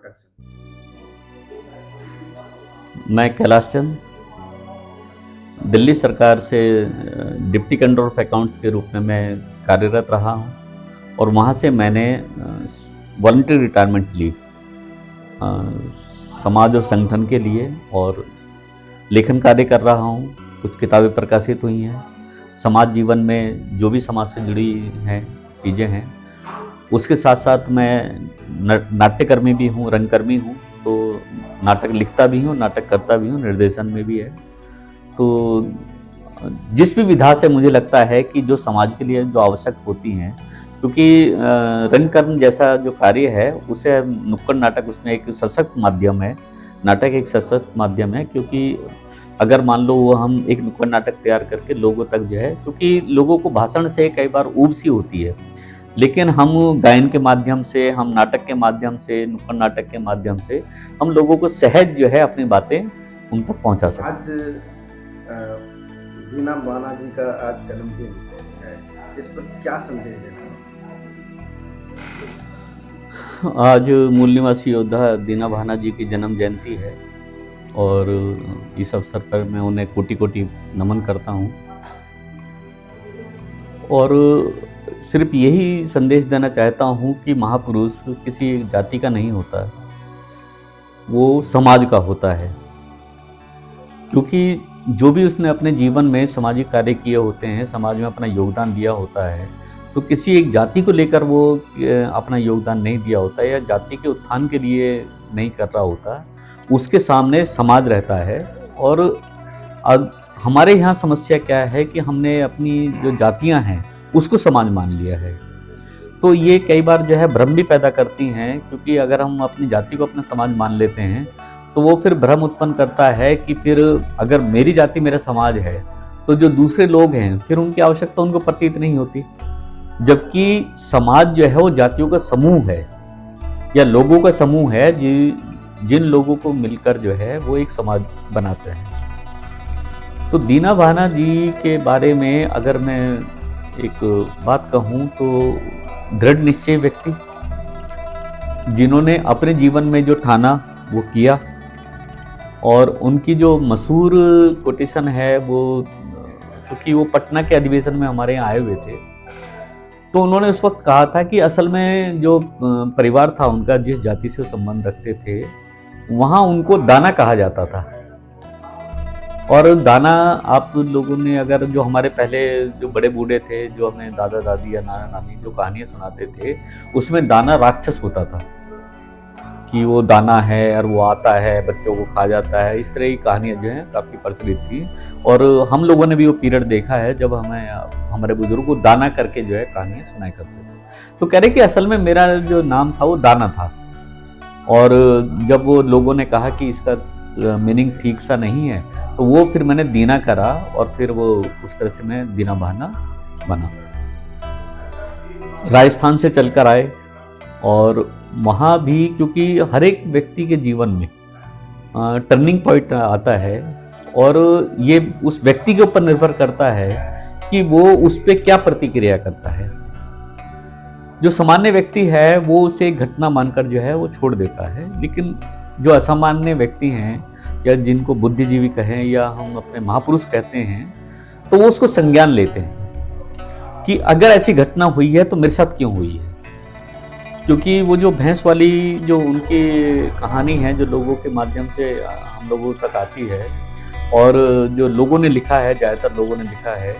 Introduction. मैं कैलाश चंद दिल्ली सरकार से डिप्टी कंट्रोलर ऑफ अकाउंट्स के रूप में मैं कार्यरत रहा हूं और वहां से मैंने वॉलंटरी रिटायरमेंट ली समाज और संगठन के लिए और लेखन कार्य कर रहा हूं। कुछ किताबें प्रकाशित हुई हैं। समाज जीवन में जो भी समाज से जुड़ी हैं चीज़ें हैं, उसके साथ साथ मैं नाट्यकर्मी भी हूँ, रंगकर्मी हूँ। तो नाटक लिखता भी हूँ, नाटक करता भी हूँ, निर्देशन में भी है। तो जिस भी विधा से मुझे लगता है कि जो समाज के लिए जो आवश्यक होती हैं, क्योंकि रंगकर्म जैसा जो कार्य है उसे नुक्कड़ नाटक उसमें एक सशक्त माध्यम है। नाटक एक सशक्त माध्यम है, क्योंकि अगर मान लो वो हम एक नुक्कड़ नाटक तैयार करके लोगों तक जो है, क्योंकि लोगों को भाषण से कई बार ऊब सी होती है, लेकिन हम गायन के माध्यम से, हम नाटक के माध्यम से, नुक्कड़ नाटक के माध्यम से हम लोगों को सहज जो है अपनी बातें उन तक पहुंचा सकते हैं। आज दीना भाना जी का आज जन्मदिन है, इस पर क्या संदेश देना चाहते? आज मूल निवासी योद्धा दीना भाना जी की जन्म जयंती है और इस अवसर पर मैं उन्हें कोटि कोटि नमन करता हूँ और सिर्फ यही संदेश देना चाहता हूँ कि महापुरुष किसी एक जाति का नहीं होता, वो समाज का होता है। क्योंकि जो भी उसने अपने जीवन में सामाजिक कार्य किए होते हैं, समाज में अपना योगदान दिया होता है, तो किसी एक जाति को लेकर वो अपना योगदान नहीं दिया होता या जाति के उत्थान के लिए नहीं कर रहा होता, उसके सामने समाज रहता है। और अब हमारे यहाँ समस्या क्या है कि हमने अपनी जो जातियाँ हैं उसको समाज मान लिया है। तो ये कई बार जो है भ्रम भी पैदा करती हैं, क्योंकि अगर हम अपनी जाति को अपना समाज मान लेते हैं तो वो फिर भ्रम उत्पन्न करता है कि फिर अगर मेरी जाति मेरा समाज है तो जो दूसरे लोग हैं फिर उनकी आवश्यकता उनको प्रतीत नहीं होती, जबकि समाज जो है वो जातियों का समूह है या लोगों का समूह है जिन लोगों को मिलकर जो है वो एक समाज बनाते हैं। तो दीना भाना जी के बारे में अगर मैं एक बात कहूँ तो दृढ़ निश्चय व्यक्ति, जिन्होंने अपने जीवन में जो ठाना वो किया, और उनकी जो मशहूर कोटेशन है वो, क्योंकि वो पटना के अधिवेशन में हमारे यहाँ आए हुए थे, तो उन्होंने उस वक्त कहा था कि असल में जो परिवार था उनका, जिस जाति से संबंध रखते थे, वहाँ उनको दाना कहा जाता था। और दाना आप लोगों ने अगर जो हमारे पहले जो बड़े बूढ़े थे, जो हमें दादा दादी या नाना नानी जो कहानियाँ सुनाते थे, उसमें दाना राक्षस होता था कि वो दाना है और वो आता है बच्चों को खा जाता है। इस तरह की कहानियाँ जो हैं काफ़ी प्रचलित थी और हम लोगों ने भी वो पीरियड देखा है जब हमारे बुजुर्ग को दाना करके जो है कहानियाँ सुनाया करते थे। तो कह रहे कि असल में मेरा जो नाम था वो दाना था, और जब वो लोगों ने कहा कि इसका मीनिंग ठीक सा नहीं है तो वो फिर मैंने दीना करा और फिर वो उस तरह से मैं दीना भाना बना। राजस्थान से चलकर आए और वहाँ भी, क्योंकि हर एक व्यक्ति के जीवन में टर्निंग पॉइंट आता है और ये उस व्यक्ति के ऊपर निर्भर करता है कि वो उस पर क्या प्रतिक्रिया करता है। जो सामान्य व्यक्ति है वो उसे एक घटना मानकर जो है वो छोड़ देता है, लेकिन जो असामान्य व्यक्ति हैं या जिनको बुद्धिजीवी कहें या हम अपने महापुरुष कहते हैं, तो वो उसको संज्ञान लेते हैं कि अगर ऐसी घटना हुई है तो मेरे साथ क्यों हुई है। क्योंकि वो जो भैंस वाली जो उनकी कहानी है, जो लोगों के माध्यम से हम लोगों तक आती है, और जो लोगों ने लिखा है, ज़्यादातर लोगों ने लिखा है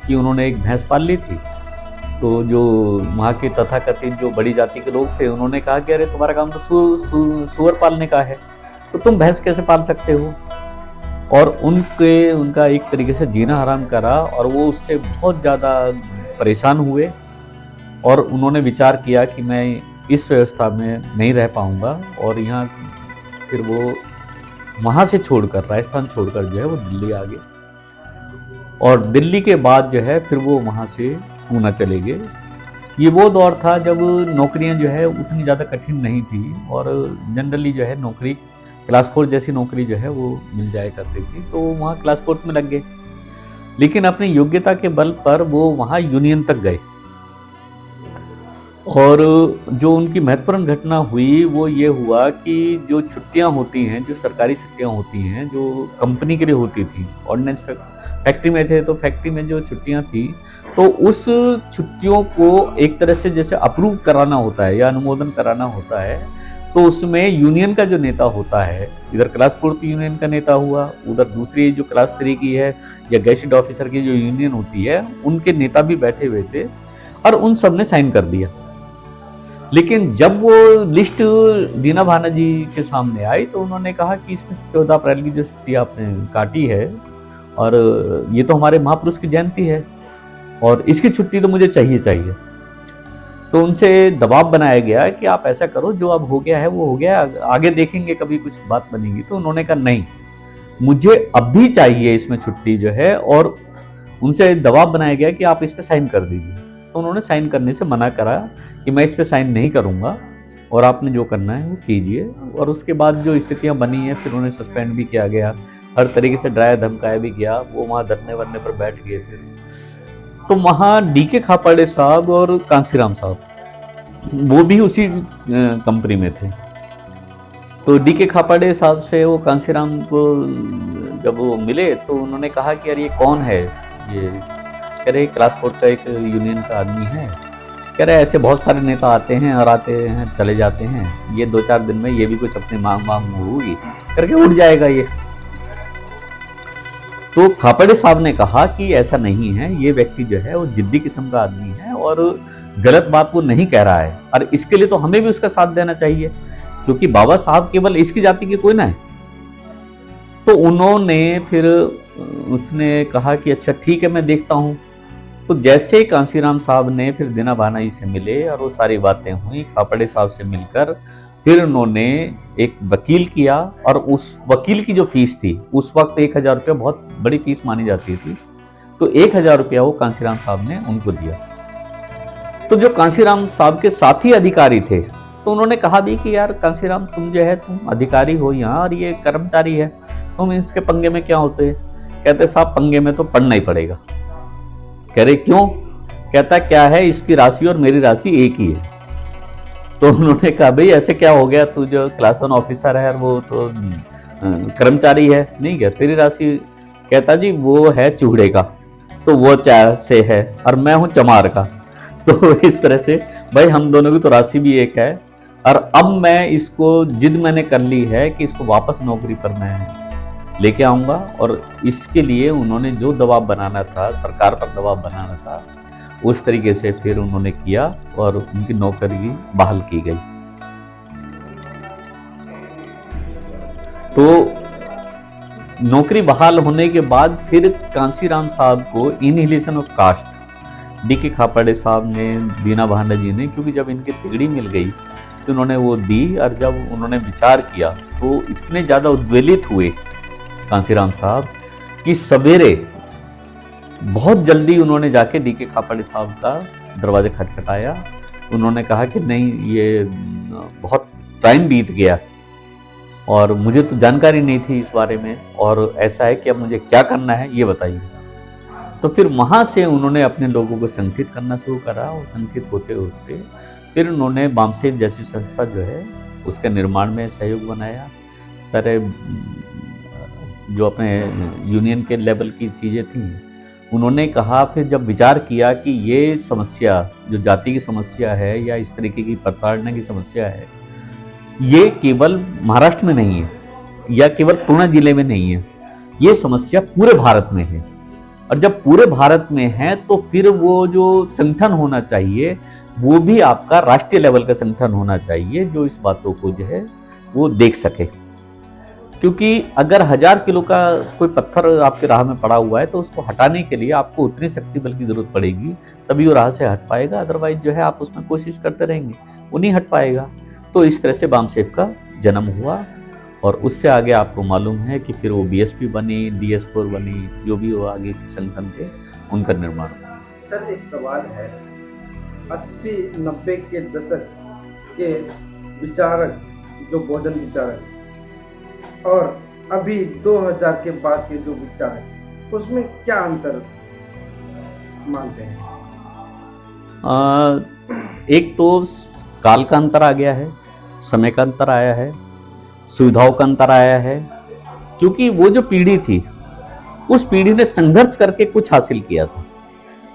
कि उन्होंने एक भैंस पाल ली थी। तो जो वहाँ के तथाकथित जो बड़ी जाति के लोग थे, उन्होंने कहा कि अरे तुम्हारा काम तो सुअर पालने का है, तो तुम भैंस कैसे पाल सकते हो। और उनका एक तरीके से जीना हराम करा और वो उससे बहुत ज़्यादा परेशान हुए और उन्होंने विचार किया कि मैं इस व्यवस्था में नहीं रह पाऊँगा, और यहाँ फिर वो वहाँ से छोड़कर, राजस्थान छोड़कर जो है वो दिल्ली आ गए, और दिल्ली के बाद जो है फिर वो वहाँ से पूना चले गए। ये वो दौर था जब नौकरियाँ जो है उतनी ज़्यादा कठिन नहीं थी और जनरली जो है नौकरी क्लास 4 जैसी नौकरी जो है वो मिल जाया करती थी, तो वहाँ क्लास 4 में लग गए। लेकिन अपनी योग्यता के बल पर वो वहाँ यूनियन तक गए और जो उनकी महत्वपूर्ण घटना हुई वो ये हुआ कि जो छुट्टियां होती हैं, जो सरकारी छुट्टियां होती हैं, जो कंपनी के लिए होती थी, ऑर्डिनेंस फैक्ट्री में थे तो फैक्ट्री में जो छुट्टियां थी, तो उस छुट्टियों को एक तरह से जैसे अप्रूव कराना होता है या अनुमोदन कराना होता है, तो उसमें यूनियन का जो नेता होता है, इधर क्लास 4 यूनियन का नेता हुआ, उधर दूसरी जो क्लास 3 की है या गेजेटेड ऑफिसर की जो यूनियन होती है, उनके नेता भी बैठे हुए थे और उन सब ने साइन कर दिया। लेकिन जब वो लिस्ट दीना भाना जी के सामने आई तो उन्होंने कहा कि इसमें 14 अप्रैल की जो छुट्टी आपने काटी है और ये तो हमारे महापुरुष की जयंती है और इसकी छुट्टी तो मुझे चाहिए चाहिए। तो उनसे दबाव बनाया गया कि आप ऐसा करो, जो अब हो गया है वो हो गया, आगे देखेंगे कभी कुछ बात बनेगी। तो उन्होंने कहा नहीं, मुझे अब भी चाहिए इसमें छुट्टी जो है, और उनसे दबाव बनाया गया कि आप इस पर साइन कर दीजिए। तो उन्होंने साइन करने से मना करा कि मैं इस पर साइन नहीं करूंगा और आपने जो करना है वो कीजिए। और उसके बाद जो स्थितियां बनी हैं, फिर उन्हें सस्पेंड भी किया गया, हर तरीके से डराया धमकाया भी गया। वो वहाँ धरने वरने पर बैठ गए। फिर तो वहाँ डीके खापाड़े साहब और कांसीराम साहब वो भी उसी कंपनी में थे। तो डीके खापाड़े साहब से वो कांसीराम को जब वो मिले तो उन्होंने कहा कि यार ये कौन है, ये कह रहे क्लास 4 का एक यूनियन का आदमी है। कह रहे ऐसे बहुत सारे नेता आते हैं और आते हैं चले जाते हैं, ये 2-4 दिन में ये भी कुछ अपनी मांग होगी करके उठ जाएगा ये। तो खापड़े साहब ने कहा कि ऐसा नहीं है, ये व्यक्ति जो है वो जिद्दी किस्म का आदमी है और गलत बात वो नहीं कह रहा है, और इसके लिए तो हमें भी उसका साथ देना चाहिए क्योंकि बाबा साहब केवल इसकी जाति के कोई ना है। तो उन्होंने फिर उसने कहा कि अच्छा ठीक है मैं देखता हूं। तो जैसे कांसीराम साहब ने फिर दीना भाना जी से मिले और वो सारी बातें हुई, खापड़े साहब से मिलकर फिर उन्होंने एक वकील किया, और उस वकील की जो फीस थी उस वक्त 1000 रुपया बहुत बड़ी फीस मानी जाती थी, तो 1000 रुपया वो कांसीराम साहब ने उनको दिया। तो जो कांसीराम साहब के साथी अधिकारी थे तो उन्होंने कहा भी कि यार कांसीराम तुम जो है तुम अधिकारी हो यहाँ और ये कर्मचारी है, तुम इसके पंगे में क्या होते। कहते साहब पंगे में तो पड़ना ही पड़ेगा। कह रहे क्यों। कहता क्या है, इसकी राशि और मेरी राशि एक ही है। तो उन्होंने कहा भाई ऐसे क्या हो गया, तू जो क्लास 1 ऑफिसर है और वो तो कर्मचारी है। नहीं क्या तेरी राशि। कहता जी वो है चूड़े का, तो वो चार से है और मैं हूं चमार का। तो इस तरह से भाई हम दोनों की तो राशि भी एक है, और अब मैं इसको जिद मैंने कर ली है कि इसको वापस नौकरी पर मैं लेके आऊंगा। और इसके लिए उन्होंने जो दबाव बनाना था, सरकार पर दबाव बनाना था, उस तरीके से फिर उन्होंने किया और उनकी नौकरी बहाल की गई। तो नौकरी बहाल होने के बाद फिर कांसीराम साहब को इनहिलेशन ऑफ कास्ट डीके खापड़े साहब ने, दीना भाना जी ने, क्योंकि जब इनकी तिगड़ी मिल गई तो उन्होंने वो दी। और जब उन्होंने विचार किया तो इतने ज़्यादा उद्वेलित हुए कांसीराम साहब कि सवेरे बहुत जल्दी उन्होंने जाके डीके खापड़े साहब का दरवाजा खटखटाया। उन्होंने कहा कि नहीं ये बहुत टाइम बीत गया और मुझे तो जानकारी नहीं थी इस बारे में, और ऐसा है कि अब मुझे क्या करना है ये बताइए। तो फिर वहाँ से उन्होंने अपने लोगों को संगठित करना शुरू करा, और संगठित होते होते फिर उन्होंने बामसेफ जैसी संस्था जो है उसके निर्माण में सहयोग बनाया। सारे जो अपने यूनियन के लेवल की चीज़ें थी उन्होंने कहा, फिर जब विचार किया कि ये समस्या जो जाति की समस्या है या इस तरीके की प्रताड़ना की समस्या है, ये केवल महाराष्ट्र में नहीं है या केवल पूर्णा जिले में नहीं है, ये समस्या पूरे भारत में है। और जब पूरे भारत में है तो फिर वो जो संगठन होना चाहिए वो भी आपका राष्ट्रीय लेवल का संगठन होना चाहिए जो इस बातों को जो है वो देख सके। क्योंकि अगर 1000 किलो का कोई पत्थर आपके राह में पड़ा हुआ है तो उसको हटाने के लिए आपको उतनी शक्ति बल की जरूरत पड़ेगी, तभी वो राह से हट पाएगा। अदरवाइज जो है आप उसमें कोशिश करते रहेंगे वो नहीं हट पाएगा। तो इस तरह से बामसेफ का जन्म हुआ, और उससे आगे आपको मालूम है कि फिर वो बीएसपी बनी, DS4 बनी, जो भी वो आगे के संगठन थे उनका निर्माण हुआ। सर एक सवाल है, 80-90 के दशक के विचारक जो बौद्धन विचारक और अभी 2000 के बाद के जो विचारक, उसमें क्या अंतर मानते हैं? एक तो काल का अंतर आ गया है, समय का अंतर आया है, सुविधाओं का अंतर आया है, क्योंकि वो जो पीढ़ी थी उस पीढ़ी ने संघर्ष करके कुछ हासिल किया था।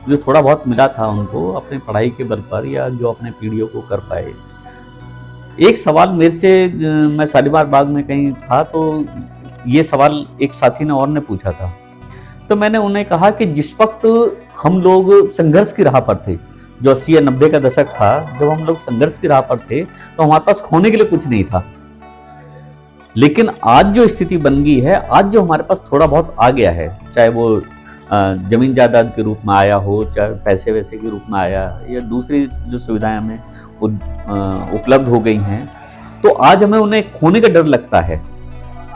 जो थोड़ा बहुत मिला था उनको अपनी पढ़ाई के बल पर या जो अपने पीढ़ियों को कर पाए। एक सवाल मेरे से मैं शालीमार बाग में कहीं था तो ये सवाल एक साथी ने और ने पूछा था, तो मैंने उन्हें कहा कि जिस वक्त हम लोग संघर्ष की राह पर थे, जो 80 या 90 का दशक था, जब हम लोग संघर्ष की राह पर थे तो हमारे पास खोने के लिए कुछ नहीं था। लेकिन आज जो स्थिति बन गई है, आज जो हमारे पास थोड़ा बहुत आ गया है, चाहे वो जमीन जायदाद के रूप में आया हो, चाहे पैसे वैसे के रूप में आया, या दूसरी जो सुविधाएं हमें उपलब्ध हो गई हैं, तो आज हमें उन्हें खोने का डर लगता है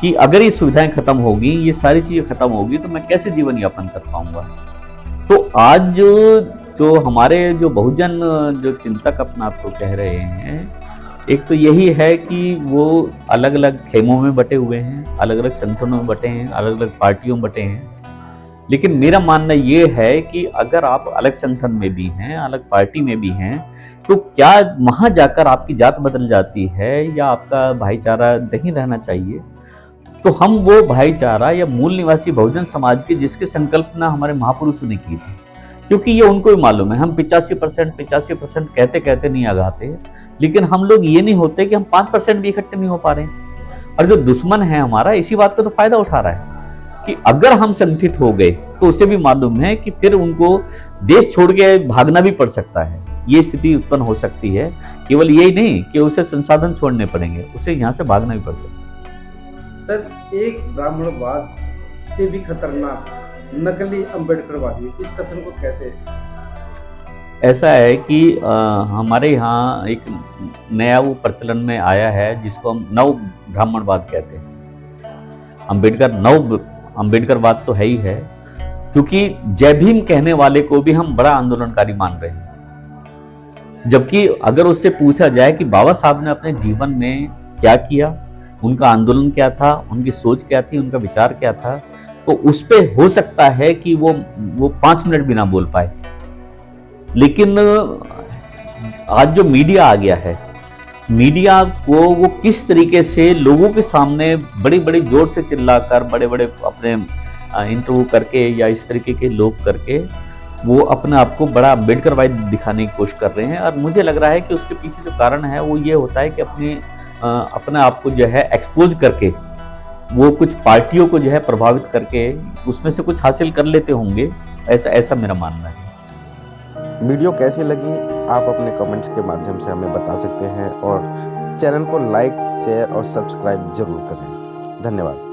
कि अगर ये सुविधाएं खत्म होगी, ये सारी चीजें खत्म होगी, तो मैं कैसे जीवन यापन कर पाऊंगा। तो आज जो हमारे जो बहुजन जो चिंतक अपना आपको कह रहे हैं, एक तो यही है कि वो अलग अलग खेमों में बटे हुए हैं, अलग अलग संगठनों में बटे हैं, अलग अलग पार्टियों में बटे हैं। लेकिन मेरा मानना ये है कि अगर आप अलग संगठन में भी हैं, अलग पार्टी में भी हैं, तो क्या वहां जाकर आपकी जात बदल जाती है या आपका भाईचारा नहीं रहना चाहिए? तो हम वो भाईचारा या मूल निवासी बहुजन समाज के जिसकी संकल्पना हमारे महापुरुषों ने की थी, क्योंकि ये उनको भी मालूम है, हम 85% कहते कहते नहीं आगाते, लेकिन हम लोग ये नहीं होते कि हम 5% भी इकट्ठे नहीं हो पा रहे हैं। और जो दुश्मन है हमारा इसी बात का तो फायदा उठा रहा है कि अगर हम संगठित हो गए तो उसे भी मालूम है कि फिर उनको देश छोड़ के भागना भी पड़ सकता है। ये स्थिति उत्पन्न हो सकती है, केवल यही नहीं कि उसे संसाधन छोड़ने पड़ेंगे, उसे यहाँ से भागना भी पड़ सकता है। सर, एक ब्राह्मणवाद से भी खतरनाक नकली अम्बेडकरवादी, इस कथन को कैसे? ऐसा है कि हमारे यहाँ एक नया वो प्रचलन में आया है जिसको हम नव ब्राह्मणवाद कहते हैं। नव अम्बेडकरवाद तो है ही है, क्योंकि जय भीम कहने वाले को भी हम बड़ा आंदोलनकारी मान रहे हैं। जबकि अगर उससे पूछा जाए कि बाबा साहब ने अपने जीवन में क्या किया, उनका आंदोलन क्या था, उनकी सोच क्या थी, उनका विचार क्या था, तो उस पे हो सकता है कि वो 5 मिनट भी ना बोल पाए। लेकिन आज जो मीडिया आ गया है, मीडिया को वो किस तरीके से लोगों के सामने बड़ी बड़ी जोर से चिल्लाकर, बड़े बड़े अपने इंटरव्यू करके या इस तरीके के लोग करके वो अपने आप को बड़ा अम्बेडकरवादी दिखाने की कोशिश कर रहे हैं। और मुझे लग रहा है कि उसके पीछे जो कारण है वो ये होता है कि अपने आप को जो है एक्सपोज करके वो कुछ पार्टियों को जो है प्रभावित करके उसमें से कुछ हासिल कर लेते होंगे, ऐसा मेरा मानना है। वीडियो कैसी लगी आप अपने कमेंट्स के माध्यम से हमें बता सकते हैं और चैनल को लाइक, शेयर और सब्सक्राइब जरूर करें। धन्यवाद।